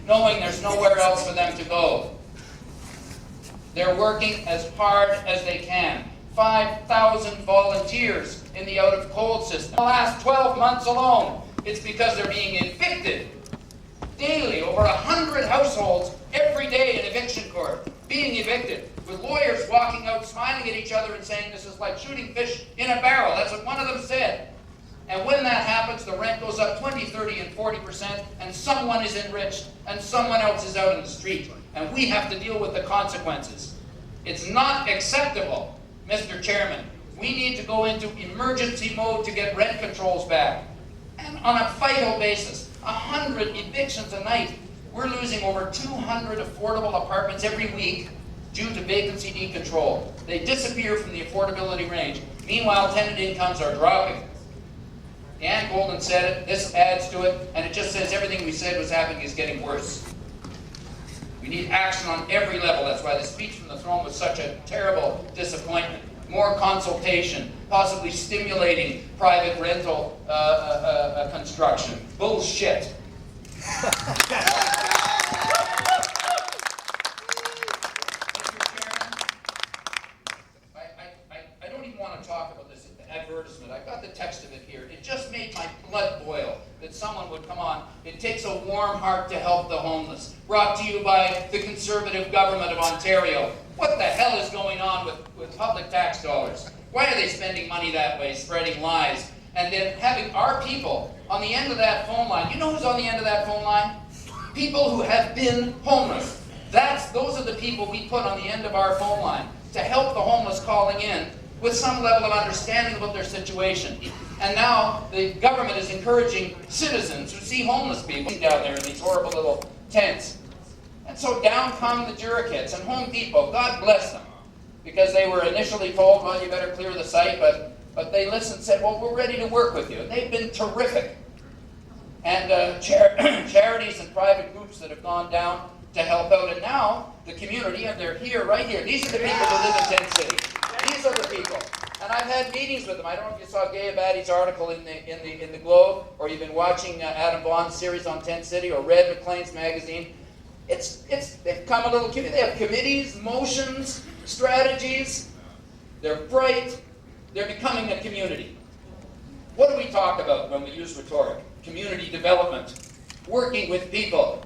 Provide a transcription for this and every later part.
knowing there's nowhere else for them to go. They're working as hard as they can. 5,000 volunteers in the out of cold system. In the last 12 months alone, it's because they're being evicted daily. Over 100 households every day in eviction court being evicted, with lawyers walking out smiling at each other and saying this is like shooting fish in a barrel. That's what one of them said. And when that happens, the rent goes up 20, 30, and 40%, and someone is enriched, and someone else is out in the street. And we have to deal with the consequences. It's not acceptable, Mr. Chairman. We need to go into emergency mode to get rent controls back. And on a vital basis, 100 evictions a night. We're losing over 200 affordable apartments every week due to vacancy decontrol. They disappear from the affordability range. Meanwhile, tenant incomes are dropping. Ann Golden said it, this adds to it, and it just says everything we said was happening is getting worse. We need action on every level. That's why the speech from the throne was such a terrible disappointment. More consultation, possibly stimulating private rental construction. Bullshit. Mr. Chairman, I don't even want to talk about this advertisement. I've got the text of it here. It just made my blood boil that someone would come on. It takes a warm heart to help the homeless. Brought to you by the Conservative Government of Ontario. What the hell is going on with public tax dollars? Why are they spending money that way, spreading lies, and then having our people on the end of that phone line? You know who's on the end of that phone line? People who have been homeless. Those are the people we put on the end of our phone line to help the homeless calling in with some level of understanding about their situation. And now the government is encouraging citizens who see homeless people down there in these horrible little tents. And so down come the Jurikits and Home Depot, God bless them, because they were initially told, well, you better clear the site, but they listened and said, well, we're ready to work with you. And they've been terrific. And charities and private groups that have gone down to help out. And now the community, and they're here, right here. These are the people who live in Tent City. These are the people. And I've had meetings with them. I don't know if you saw Gay Abadi's article in the Globe, or you've been watching Adam Bond's series on Tent City, or read McLean's magazine. They've come a little, they have committees, motions, strategies. They're bright. They're becoming a community. What do we talk about when we use rhetoric? Community development. Working with people.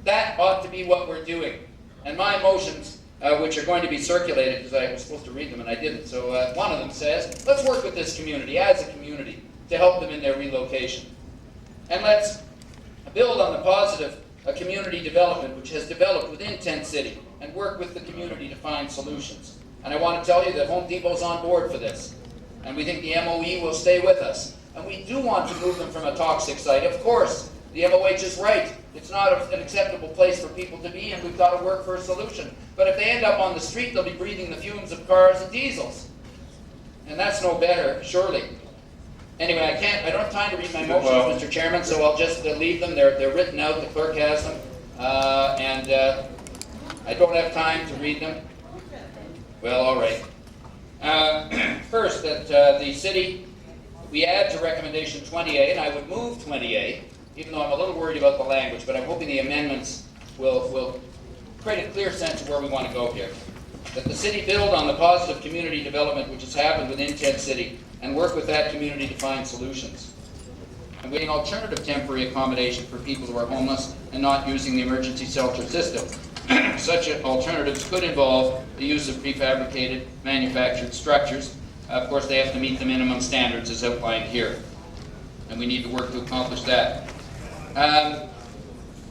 That ought to be what we're doing. And my motions, which are going to be circulated, because I was supposed to read them and I didn't, so one of them says, let's work with this community as a community to help them in their relocation. And let's build on the positive community development which has developed within Tent City and work with the community to find solutions. And I want to tell you that Home Depot's on board for this. And we think the MOE will stay with us. And we do want to move them from a toxic site. Of course, the MOH is right. It's not an acceptable place for people to be, and we've got to work for a solution. But if they end up on the street, they'll be breathing the fumes of cars and diesels. And that's no better, surely. Anyway, I don't have time to read my motions, Mr. Chairman, so I'll just leave them. They're written out, the clerk has them. And I don't have time to read them. Well, all right. First, that the city, we add to recommendation 20A, and I would move 20A, even though I'm a little worried about the language, but I'm hoping the amendments will create a clear sense of where we want to go here. That the city build on the positive community development which has happened within Tent City and work with that community to find solutions. And we need an alternative temporary accommodation for people who are homeless and not using the emergency shelter system. Such alternatives could involve the use of prefabricated manufactured structures. Of course, they have to meet the minimum standards as outlined here. And we need to work to accomplish that.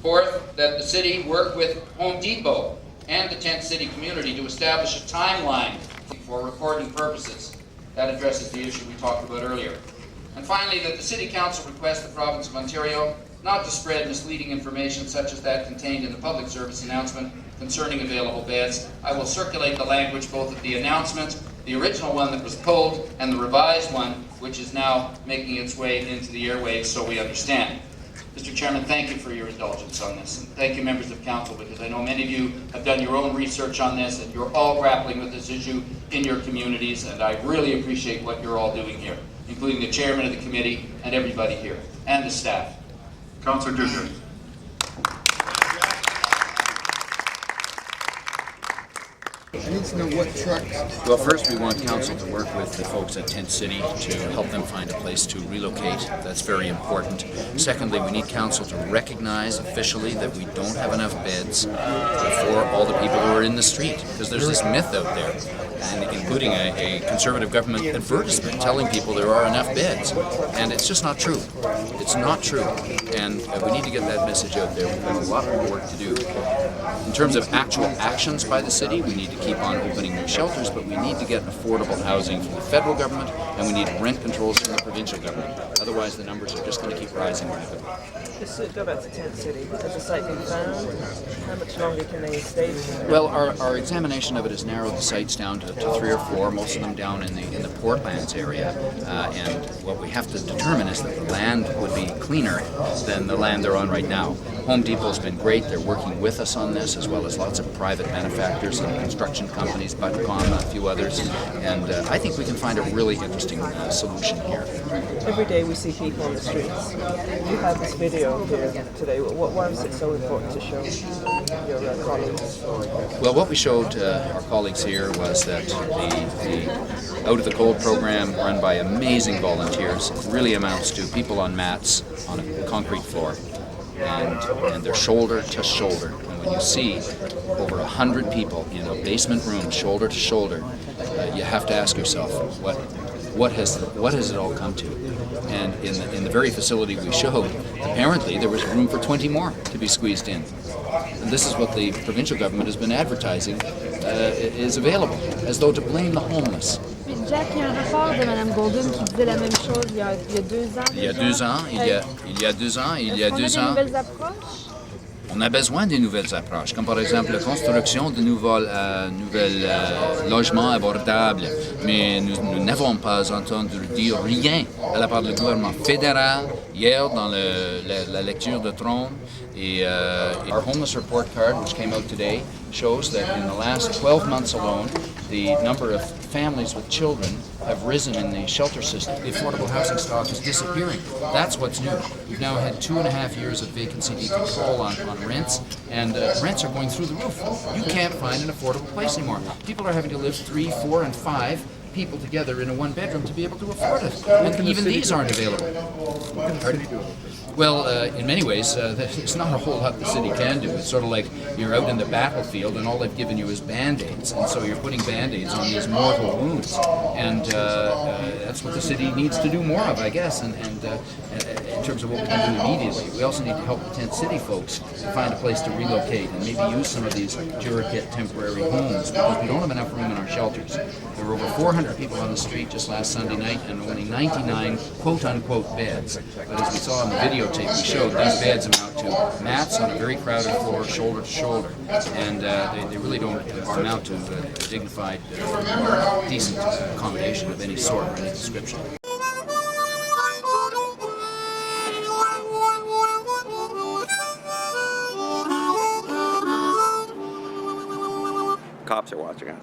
Fourth, that the city work with Home Depot and the Tent City community to establish a timeline for reporting purposes. That addresses the issue we talked about earlier. And finally, that the City Council request the Province of Ontario not to spread misleading information such as that contained in the public service announcement concerning available beds. I will circulate the language both of the announcement, the original one that was pulled, and the revised one, which is now making its way into the airwaves so we understand. Mr. Chairman, thank you for your indulgence on this, and thank you, members of council, because I know many of you have done your own research on this, and you're all grappling with this issue in your communities, and I really appreciate what you're all doing here, including the chairman of the committee and everybody here, and the staff. Councillor Duggan. need to know what trucks. Well, first we want council to work with the folks at Tent City to help them find a place to relocate. That's very important. Secondly, we need council to recognize officially that we don't have enough beds for all the people who are in the street, because there's this myth out there, and including a Conservative government advertisement telling people there are enough beds, and it's just not true. It's not true, and we need to get that message out there. We've got a lot more work to do. In terms of actual actions by the city, we need to keep on opening new shelters, but we need to get affordable housing from the federal government, and we need rent controls from the provincial government. Otherwise, the numbers are just going to keep rising rapidly. Just to go back to Tent City, has the site been found? How much longer can they stay? Well, our examination of it has narrowed the sites down to 3 or 4, most of them down in the Portlands area. And what we have to determine is that the land would be cleaner than the land they're on right now. Home Depot's been great. They're working with us on this, as well as lots of private manufacturers and construction companies, Butcom, a few others. And I think we can find a really interesting solution here. Every day we see people on the streets. You have this video here today. Why was it so important to show your colleagues? Well, what we showed our colleagues here was that the Out of the Cold program, run by amazing volunteers, really amounts to people on mats on a concrete floor, and they're shoulder to shoulder. And when you see over 100 people in a basement room, shoulder to shoulder, you have to ask yourself, what has it all come to? And in the very facility we showed, apparently there was room for 20 more to be squeezed in. And this is what the provincial government has been advertising is available, as though to blame the homeless. Jack, il y a un rapport de Mme Golden qui disait la même chose il y a 2 ans. Il y a 2 ans, il y a 2 ans, il y a 2 ans. Nouvelles approches? On a besoin de nouvelles approches, comme par exemple la construction de nouveaux logements abordables. Mais nous n'avons pas entendu dire rien de la part du gouvernement fédéral hier dans la lecture de trône. Our homeless report card, which came out today, shows that in the last 12 months alone, the number of families with children have risen in the shelter system. The affordable housing stock is disappearing. That's what's new. We've now had 2.5 years of vacancy control on rents, and rents are going through the roof. You can't find an affordable place anymore. People are having to live 3, 4, and 5 people together in a 1-bedroom to be able to afford it. And even these aren't available. Well, in many ways, there's not a whole lot the city can do. It's sort of like you're out in the battlefield and all they've given you is Band-Aids. And so you're putting Band-Aids on these mortal wounds. And that's what the city needs to do more of, I guess, and in terms of what we can do immediately. We also need to help the Tent City folks to find a place to relocate and maybe use some of these Jurikit temporary homes, because we don't have enough room in our shelters. There were over 400 people on the street just last Sunday night and only 99 quote-unquote beds. But as we saw in the videotape we showed, these beds amount to mats on a very crowded floor, shoulder to shoulder. And they really don't amount to dignified, decent accommodation of any sort or any description. Cops are watching us.